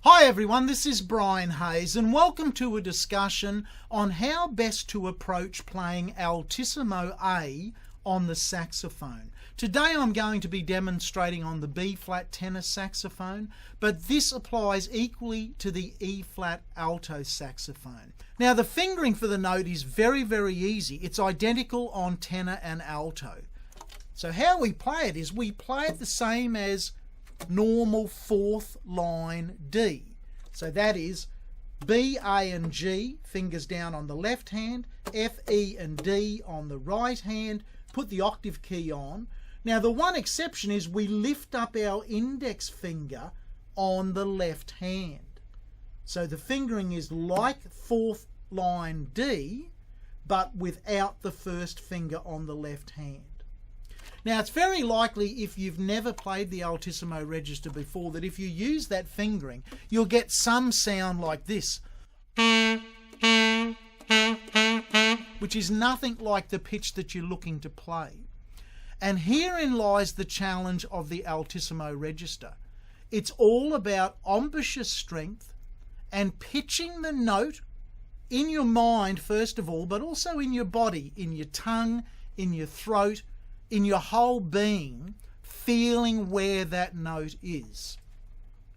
Hi everyone, this is Brian Hayes and welcome to a discussion on how best to approach playing Altissimo A on the saxophone. Today I'm going to be demonstrating on the B-flat tenor saxophone, but this applies equally to the E-flat alto saxophone. Now the fingering for the note is very easy. It's identical on tenor and alto. So how we play it is we play it the same as normal fourth line D. So that is B, A and G, fingers down on the left hand, F, E and D on the right hand, put the octave key on. Now the one exception is we lift up our index finger on the left hand. So the fingering is like fourth line D, but without the first finger on the left hand. Now it's very likely, if you've never played the Altissimo register before, that if you use that fingering you'll get some sound like this, which is nothing like the pitch that you're looking to play. And herein lies the challenge of the Altissimo register. It's all about embouchure strength and pitching the note in your mind first of all, but also in your body, in your tongue, in your throat, in your whole being, feeling where that note is.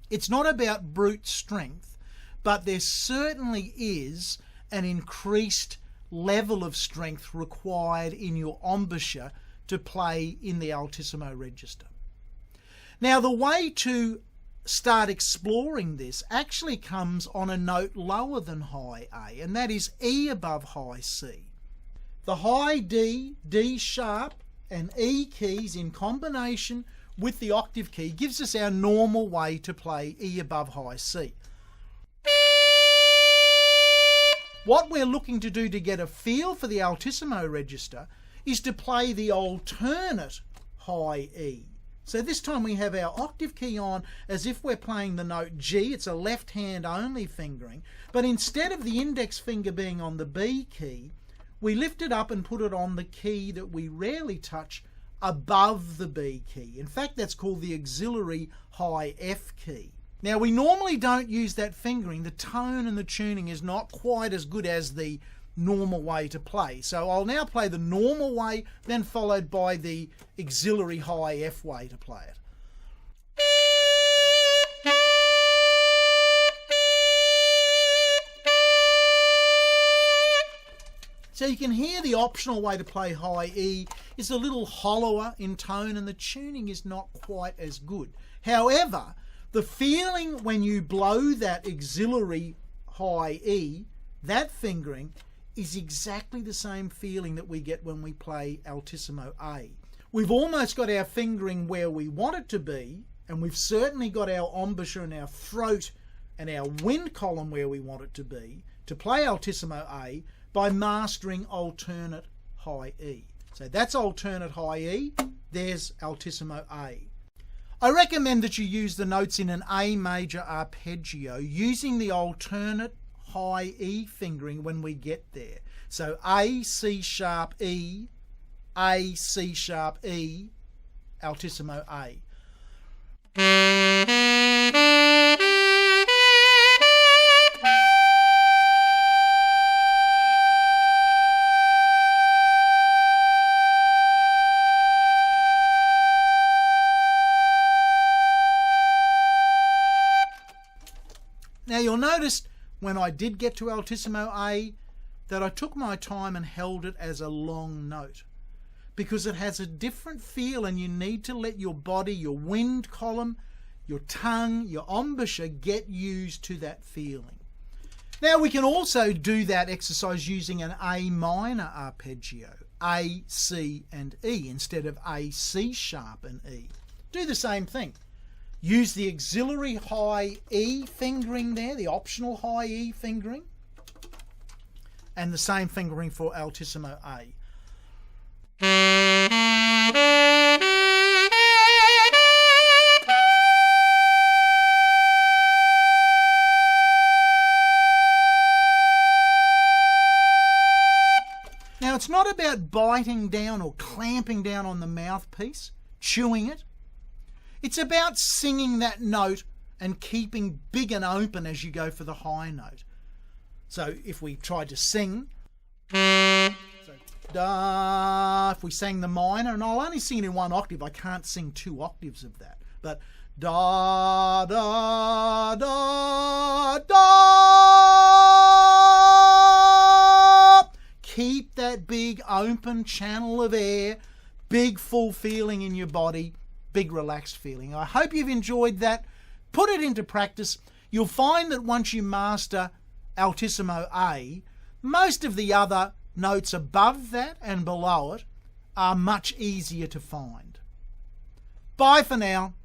It's not about brute strength, but there certainly is an increased level of strength required in your embouchure to play in the Altissimo register. Now the way to start exploring this actually comes on a note lower than high A, and that is E above high C. The high D, D sharp and E keys in combination with the octave key gives us our normal way to play E above high C. What we're looking to do to get a feel for the Altissimo register is to play the alternate high E. So this time we have our octave key on as if we're playing the note G. It's a left hand only fingering, but instead of the index finger being on the B key, we lift it up and put it on the key that we rarely touch above the B key. In fact, that's called the auxiliary high F key. Now, we normally don't use that fingering. The tone and the tuning is not quite as good as the normal way to play. So I'll now play the normal way, then followed by the auxiliary high F way to play it. So you can hear the optional way to play high E is a little hollower in tone and the tuning is not quite as good. However, the feeling when you blow that auxiliary high E, that fingering, is exactly the same feeling that we get when we play Altissimo A. We've almost got our fingering where we want it to be, and we've certainly got our embouchure and our throat and our wind column where we want it to be to play Altissimo A, by mastering alternate high E. So that's alternate high E, there's Altissimo A. I recommend that you use the notes in an A major arpeggio using the alternate high E fingering when we get there. So A, C sharp, E, A, C sharp, E, Altissimo A. Now you'll notice when I did get to Altissimo A that I took my time and held it as a long note because it has a different feel and you need to let your body, your wind column, your tongue, your embouchure get used to that feeling. Now we can also do that exercise using an A minor arpeggio, A, C and E instead of A, C sharp and E. Do the same thing. Use the auxiliary high E fingering there, the optional high E fingering, and the same fingering for Altissimo A. Now it's not about biting down or clamping down on the mouthpiece, chewing it. It's about singing that note and keeping big and open as you go for the high note. So if we tried to sing, so da, if we sang the minor, and I'll only sing it in one octave, I can't sing 2 octaves of that, but da, da, da, da. Keep that big open channel of air, big full feeling in your body, big relaxed feeling. I hope you've enjoyed that. Put it into practice. You'll find that once you master Altissimo A, most of the other notes above that and below it are much easier to find. Bye for now.